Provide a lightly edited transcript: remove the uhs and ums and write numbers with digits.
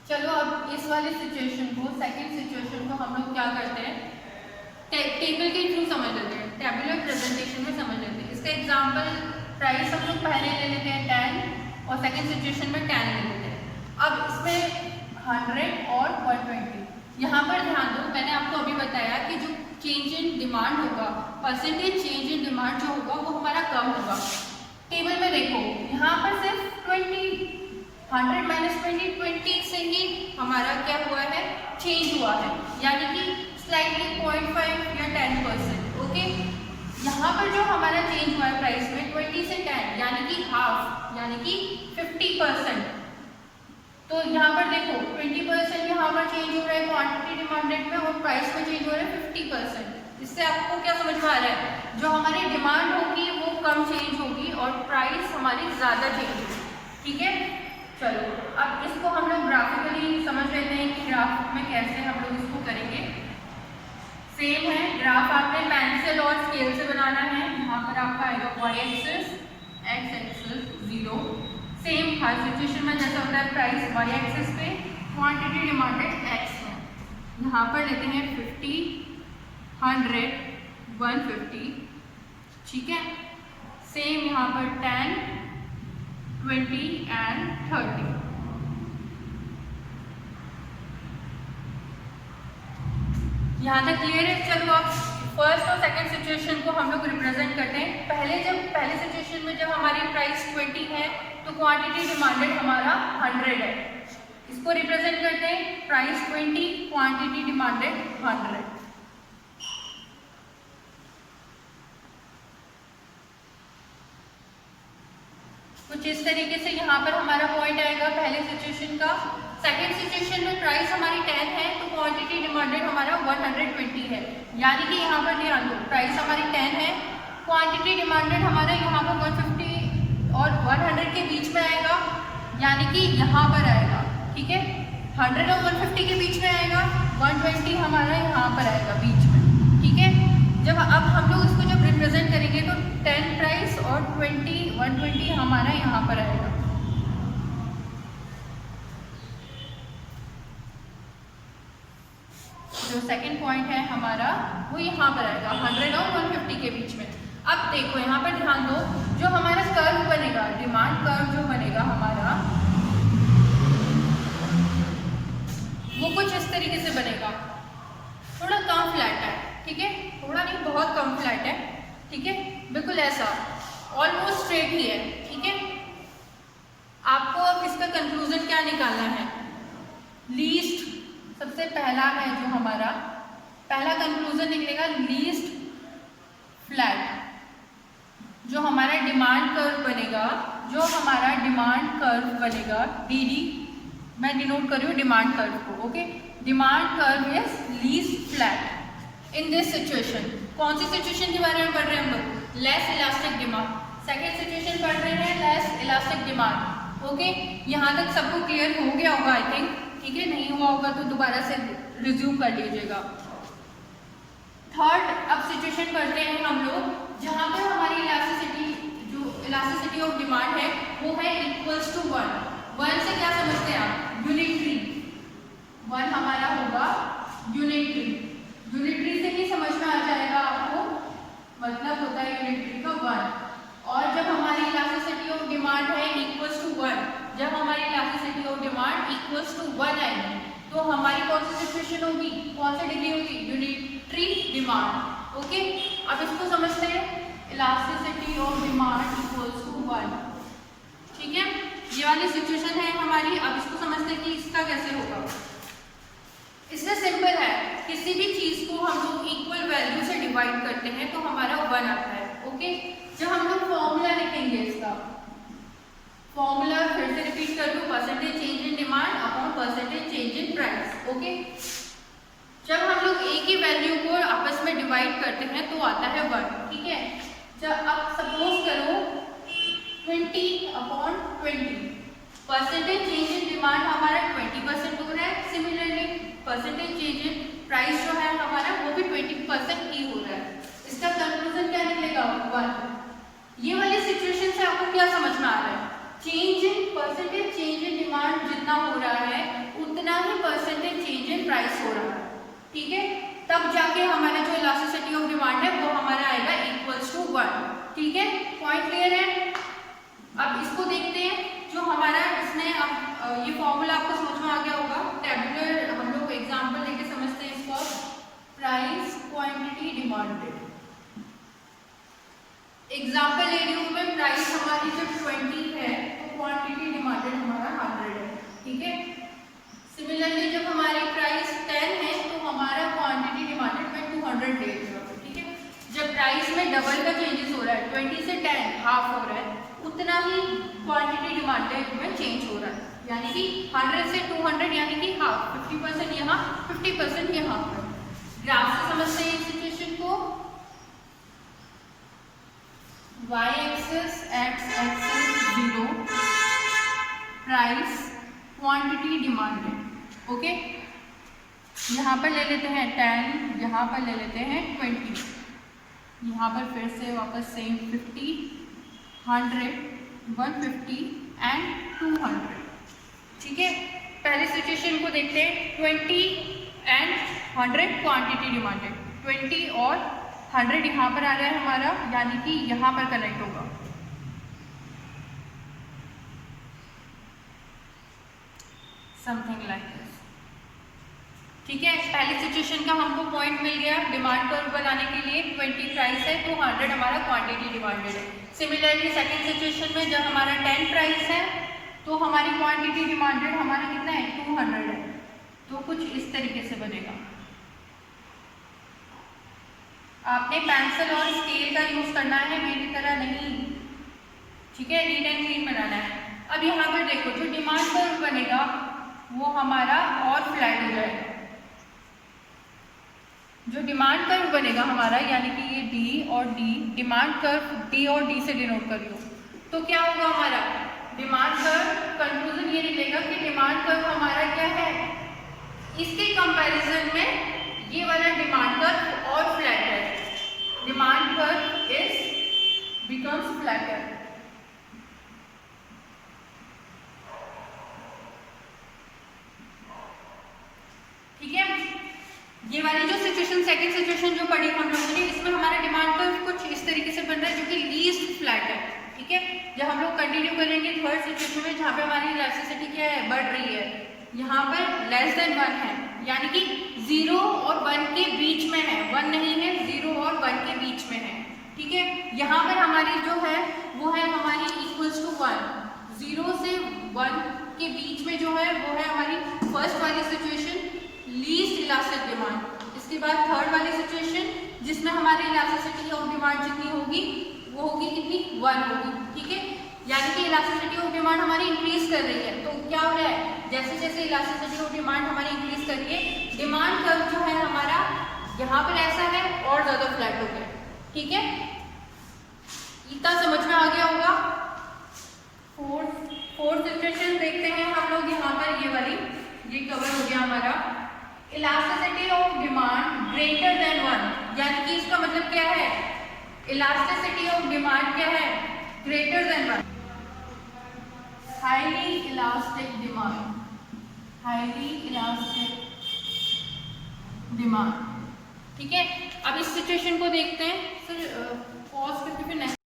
चलो अब इस वाले सिचुएशन को, सेकंड सिचुएशन को हम लोग क्या करते हैं, टेबल के थ्रू समझ लेते हैं, टेबुलर प्रेजेंटेशन में समझ लेते हैं। इसका एग्जांपल प्राइस हम लोग पहले ले लेते हैं 10 और सेकंड सिचुएशन में 10 ले लेते हैं। अब इसमें 100 और 120, यहाँ पर ध्यान दो, मैंने आपको अभी बताया कि जो चेंज इन डिमांड होगा, परसेंटेज चेंज इन डिमांड जो होगा वो हमारा कम होगा। टेबल में देखो यहाँ पर सिर्फ 20, 100 माइनस 20 से ही हमारा क्या हुआ है, चेंज हुआ है, यानी कि स्लाइटली 0.5 या 10%। ओके, यहाँ पर जो हमारा चेंज हुआ है प्राइस में 20 से 10 यानी कि हाफ, यानी कि 50%। तो यहाँ पर देखो 20% यहाँ पर चेंज हो रहा है क्वांटिटी डिमांडेड में और प्राइस में चेंज हो रहा है 50%। इससे आपको क्या समझ में आ रहा है, जो हमारी डिमांड होगी वो कम चेंज होगी और प्राइस हमारी ज़्यादा चेंज होगी। ठीक है, चलो अब इसको हम लोग ग्राफिकली समझ लेते हैं कि ग्राफ में कैसे हम लोग इसको करेंगे। सेम है, ग्राफ आपने पेंसिल और स्केल से बनाना है। यहाँ पर आपका आएगा y axis, x axis 0। Same हर सिचुएशन में जैसा होता है, प्राइस y एक्सिस पे, क्वांटिटी डिमांडेड x है। यहाँ पर लेते हैं 50, 100, 150। ठीक है, सेम यहाँ पर 10, 20 एंड 30। यहाँ तक क्लियर है। चलो अब फर्स्ट और सेकंड सिचुएशन को हम लोग रिप्रेजेंट करते हैं। पहले सिचुएशन में जब हमारी प्राइस 20 है तो क्वांटिटी डिमांडेड हमारा 100 है। इसको रिप्रेजेंट करते हैं, प्राइस 20, क्वांटिटी डिमांडेड 100। कुछ इस तरीके से यहाँ पर हमारा पॉइंट आएगा पहले सिचुएशन का। सेकेंड सिचुएशन में प्राइस हमारी 10 है तो क्वांटिटी डिमांडेड हमारा 120 है, यानी कि यहाँ पर ध्यान दो, प्राइस हमारी 10 है, क्वांटिटी डिमांडेड हमारा यहाँ पर 150 और 100 के बीच में आएगा, यानी कि यहाँ पर आएगा। ठीक है, 100 और 150 के बीच में आएगा, 120 हमारा यहाँ पर आएगा बीच में। ठीक है, जब अब हम लोग इसको जब रिप्रेजेंट करेंगे तो 10 प्राइस और 120 हमारा यहाँ पर आएगा। जो सेकंड पॉइंट है हमारा वो यहाँ पर आएगा 100 और 150 के बीच में। अब देखो यहाँ पर ध्यान दो, जो हमारा कर्व बनेगा, डिमांड कर्व जो बनेगा हमारा, वो कुछ इस तरीके से बनेगा, थोड़ा कम फ्लैट है। ठीक है, थोड़ा नहीं, बहुत कम फ्लैट है। ठीक है, बिल्कुल ऐसा ऑलमोस्ट स्ट्रेट ही है। ठीक है, आपको अब इसका कंक्लूजन क्या निकालना है, लीस्ट सबसे पहला है जो हमारा पहला कंक्लूजन निकलेगा, लीस्ट फ्लैट। जो हमारा डिमांड कर्व बनेगा, जो हमारा डिमांड कर्व बनेगा, डीडी मैं डिनोट कर रही हूँ डिमांड कर्व को। Okay, demand curve is least flat in this situation. कौन सी सिचुएशन के बारे में पढ़ रहे हैं हम लोग, less elastic demand. Second situation पढ़ रहे हैं लेस इलास्टिक डिमांड। ओके, यहाँ तक सबको क्लियर हो गया होगा आई थिंक। ठीक है, नहीं हुआ होगा तो दोबारा से रिज्यूम कर लीजिएगा। थर्ड अब सिचुएशन करते हैं हम लोग, जहाँ पर हमारी इलास्टिसिटी, जो इलास्टिसिटी ऑफ डिमांड है वो है इक्वल्स टू 1। 1 से क्या समझते हैं आप, यूनिटरी। 1 हमारा होगा यूनिटरी। यूनिटरी से ही समझ में आ जाएगा आपको, मतलब होता है यूनिटरी का 1। और जब हमारी इलास्टिसिटी ऑफ डिमांड है इक्वल्स टू 1, जब हमारी elasticity of demand equals to 1 आएगी तो हमारी कौन सी सिचुएशन होगी, कौन सी डिग्री होगी, यूनिटरी डिमांड। ओके, अब इसको समझते हैं, elasticity of demand equals to 1। ठीक है, ये वाली सिचुएशन है हमारी। अब इसको समझते हैं कि इसका कैसे होगा। इससे सिंपल है, किसी भी चीज को हम लोग इक्वल वैल्यू से डिवाइड करते हैं तो हमारा 1 आता है। ओके, जब हम लोग फॉर्मूला लिखेंगे, इसका फॉर्मूला फिर से रिपीट कर दूं, percentage change in demand upon percentage change in price. Okay, जब हम लोग एक ही वैल्यू को आपस में डिवाइड करते हैं तो आता है 1। ठीक है, जब अब सपोज करो 20 upon 20, percentage change in demand हमारा 20% हो रहा है, similarly percentage change in price जो है हमारा वो भी 20% ही हो रहा है। इसका कंक्लूजन क्या निकलेगा, 1। ये वाली सिचुएशन से आपको क्या समझ में आ रहा है, change in percentage change in demand जितना हो रहा है उतना ठीक है, तब जाके हमारा जो इलास्टिसिटी ऑफ डिमांड है वो हमारा आएगा इक्वल्स टू 1। ठीक है, पॉइंट क्लियर है। अब इसको देखते हैं, जो हमारा इसमें अब ये फॉर्मूला आपको समझ में आ गया होगा। टेबुलर हम लोग एग्जांपल लेके समझते हैं इसको। प्राइस क्वांटिटी डिमांडेड, एग्जांपल ले रही हूँ मैं, प्राइस हमारी जब 20 है तो क्वांटिटी डिमांडेड हमारा 100 है। ठीक है, सिमिलरली जब हमारी प्राइस 10 है तो हमारा क्वांटिटी डिमांडेड में 200 ले रही है। ठीक है, जब प्राइस में डबल का चेंजेस हो रहा है, 20 से 10 हाफ हो रहा है, उतना ही क्वांटिटी डिमांडेड में चेंज हो रहा है, यानी कि 100 से 200 यानी कि हाफ, 50% यहाँ 50% यहाँ पर। ग्राफ से समझते हैं इस सिचुएशन को। y axis x axis 0, price quantity demanded. Okay, यहाँ पर ले लेते हैं 10, यहाँ पर ले लेते हैं 20, यहाँ पर फिर से वापस सेम 50, 100, 150 एंड 200। ठीक है, पहले सिचुएशन को देखते हैं। 20 एंड 100 क्वांटिटी डिमांडेड, 20 और 100 यहाँ पर आ रहा है हमारा, यानी कि यहाँ पर कनेक्ट होगा। Something like this. ठीक है, पहली सिचुएशन का हमको पॉइंट मिल गया डिमांड कर्व बनाने के लिए। 20 प्राइस है तो 100 हमारा क्वांटिटी डिमांडेड है। सिमिलरली सेकंड सिचुएशन में जब हमारा 10 प्राइस है तो हमारी क्वांटिटी डिमांडेड हमारा कितना है, 200 है। तो कुछ इस तरीके से बनेगा। आपने पेंसिल और स्केल का यूज करना है, मेरी तरह नहीं। ठीक है, नीट एंड क्लीन बनाना है। अब यहाँ पर देखो, जो डिमांड कर्व बनेगा वो हमारा और फ्लैट हो जाएगा। जो डिमांड कर्व बनेगा हमारा, यानी कि ये D और D, डिमांड कर्व D और D से डिनोट करियो, तो क्या होगा हमारा डिमांड कर्व। कंक्लूजन ये निकलेगा कि डिमांड कर्व हमारा क्या है, इसके कंपैरिजन में ये वाला डिमांड कर्व और फ्लैट है। Demand curve is becomes flatter. ठीक है, ये वाली जो सिचुएशन, सेकंड सिचुएशन जो पढ़ी हम लोगों ने, इसमें हमारा डिमांड कर्व कुछ इस तरीके से बन रहा है जो कि लीस्ट फ्लैट है। ठीक है, जब हम लोग कंटिन्यू करेंगे थर्ड सिचुएशन में, जहाँ पे हमारी इलास्टिसिटी क्या है, बढ़ रही है, यहाँ पर लेस देन 1 है, यानी कि 0 और 1 के बीच में है, 1 नहीं है, 0 और 1 के बीच में है। ठीक है, यहाँ पर हमारी जो है वो है हमारी इक्वल्स टू 1, 0 से 1 के बीच में जो है वो है हमारी फर्स्ट वाली सिचुएशन, लीस्ट इलास्टिक डिमांड। इसके बाद थर्ड वाली सिचुएशन जिसमें हमारी इलास्टिसिटी ऑफ डिमांड जितनी होगी वो होगी कितनी, 1 होगी। ठीक है, यानी कि इलास्टिसिटी ऑफ डिमांड हमारी इंक्रीज कर रही है। तो क्या हो रहा है, जैसे जैसे इलास्टिसिटी ऑफ डिमांड हमारी इंक्रीज कर रही है, डिमांड कर्व जो है हमारा यहाँ पर ऐसा है और ज्यादा फ्लैट हो गया। ठीक है, इतना समझ में आ गया होगा। फोर्थ सिचुएशन देखते हैं हम लोग। यहाँ पर ये वाली, ये कवर हो गया हमारा elasticity of demand greater than 1, यानी कि इसका मतलब क्या है, इलास्टिसिटी ऑफ डिमांड क्या है, greater than 1। Highly elastic demand, highly elastic demand. ठीक है, अब इस सिचुएशन को देखते हैं। सर पॉज करके फिर नेक्स्ट